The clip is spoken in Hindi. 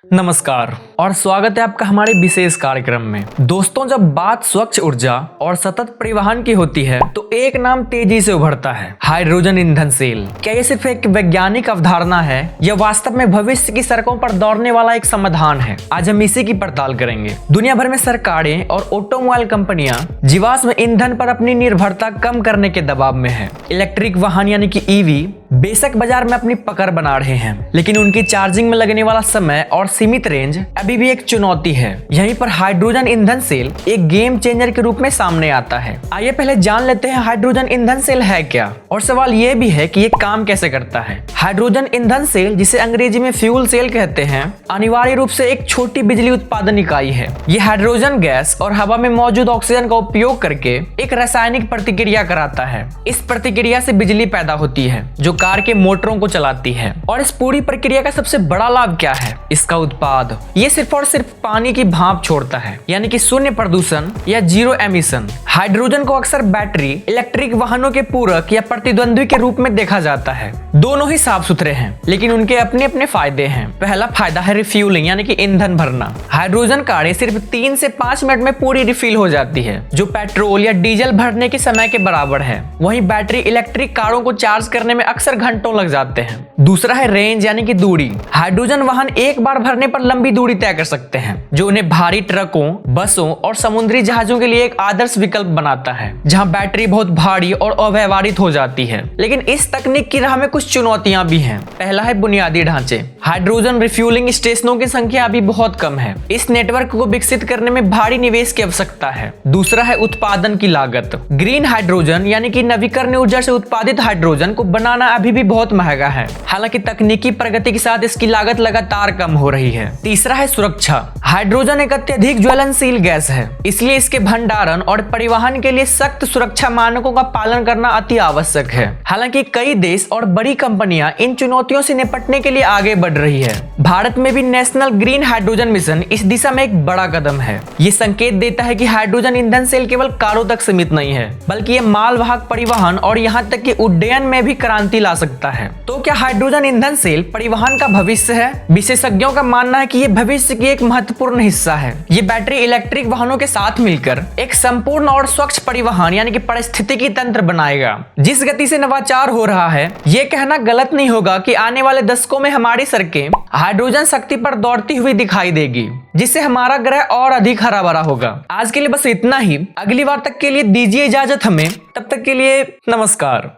नमस्कार और स्वागत है आपका हमारे विशेष कार्यक्रम में। दोस्तों, जब बात स्वच्छ ऊर्जा और सतत परिवहन की होती है तो एक नाम तेजी से उभरता है, हाइड्रोजन ईंधन सेल। क्या ये सिर्फ एक वैज्ञानिक अवधारणा है या वास्तव में भविष्य की सड़कों पर दौड़ने वाला एक समाधान है? आज हम इसी की पड़ताल करेंगे। दुनिया भर में सरकारें और ऑटोमोबाइल कंपनियां जीवाश्म ईंधन पर अपनी निर्भरता कम करने के दबाव में है। इलेक्ट्रिक वाहन यानी कि ईवी बेशक बाजार में अपनी पकड़ बना रहे हैं, लेकिन उनकी चार्जिंग में लगने वाला समय और सीमित रेंज अभी भी एक चुनौती है। यहीं पर हाइड्रोजन ईंधन सेल एक गेम चेंजर के रूप में सामने आता है। आइए पहले जान लेते हैं हाइड्रोजन ईंधन सेल है क्या, और सवाल यह भी है कि ये काम कैसे करता है। हाइड्रोजन ईंधन सेल, जिसे अंग्रेजी में फ्यूल सेल कहते हैं, अनिवार्य रूप से एक छोटी बिजली उत्पादन इकाई है। ये हाइड्रोजन गैस और हवा में मौजूद ऑक्सीजन का उपयोग करके एक रासायनिक प्रतिक्रिया कराता है। इस प्रतिक्रिया से बिजली पैदा होती है जो कार के मोटरों को चलाती है। और इस पूरी प्रक्रिया का सबसे बड़ा लाभ क्या है? इसका उत्पाद। ये सिर्फ और सिर्फ पानी की भाप छोड़ता है, यानी कि शून्य प्रदूषण या जीरो एमिशन। हाइड्रोजन को अक्सर बैटरी, इलेक्ट्रिक वाहनों के पूरक या प्रतिद्वंद्वी के रूप में देखा जाता है। दोनों ही साफ सुथरे हैं, लेकिन उनके अपने अपने फायदे हैं। पहला फायदा है रिफ्यूलिंग, यानी कि ईंधन भरना। हाइड्रोजन कारें सिर्फ 3 से 5 मिनट में पूरी रिफिल हो जाती है, जो पेट्रोल या डीजल भरने के समय के बराबर है। वहीं बैटरी इलेक्ट्रिक कारों को चार्ज करने में अक्सर घंटों लग जाते हैं। दूसरा है रेंज, यानी कि दूरी। हाइड्रोजन वाहन एक बार भरने पर लंबी दूरी तय कर सकते हैं, जो उन्हें भारी ट्रकों, बसों और समुद्री जहाजों के लिए एक आदर्श विकल्प बनाता है, जहां बैटरी बहुत भारी और अव्यवहारित हो जाती है। लेकिन इस तकनीक की राह में कुछ चुनौतियां भी हैं। पहला है बुनियादी ढांचे। हाइड्रोजन रिफ्यूलिंग स्टेशनों की संख्या अभी बहुत कम है। इस नेटवर्क को विकसित करने में भारी निवेश की आवश्यकता है। दूसरा है उत्पादन की लागत। ग्रीन हाइड्रोजन, यानी कि नवीकरणीय ऊर्जा से उत्पादित हाइड्रोजन को बनाना अभी भी बहुत महंगा है। हालांकि तकनीकी प्रगति के साथ इसकी लागत लगातार कम हो रही है। तीसरा है सुरक्षा। हाइड्रोजन एक अत्यधिक ज्वलनशील गैस है, इसलिए इसके भंडारण और परिवहन के लिए सख्त सुरक्षा मानकों का पालन करना अति आवश्यक है। हालांकि कई देश और बड़ी कंपनियां इन चुनौतियों से निपटने के लिए आगे बढ़ रही है। भारत में भी नेशनल ग्रीन हाइड्रोजन मिशन इस दिशा में एक बड़ा कदम है। ये संकेत देता है कि हाइड्रोजन ईंधन सेल केवल कारों तक सीमित नहीं है, बल्कि ये मालवाहक परिवहन और यहाँ तक कि उड्डयन में भी क्रांति ला सकता है। तो क्या हाइड्रोजन ईंधन सेल परिवहन का भविष्य है? विशेषज्ञों का मानना है कि ये भविष्य की एक महत्वपूर्ण हिस्सा है। ये बैटरी इलेक्ट्रिक वाहनों के साथ मिलकर एक संपूर्ण और स्वच्छ परिवहन, यानी कि पारिस्थितिकी तंत्र बनाएगा। जिस गति से नवाचार हो रहा है, ये कहना गलत नहीं होगा कि आने वाले दशकों में हमारी सड़कें हाइड्रोजन शक्ति पर दौड़ती हुई दिखाई देगी, जिससे हमारा ग्रह और अधिक हरा भरा होगा। आज के लिए बस इतना ही। अगली बार तक के लिए दीजिए इजाजत हमें। तब तक के लिए नमस्कार।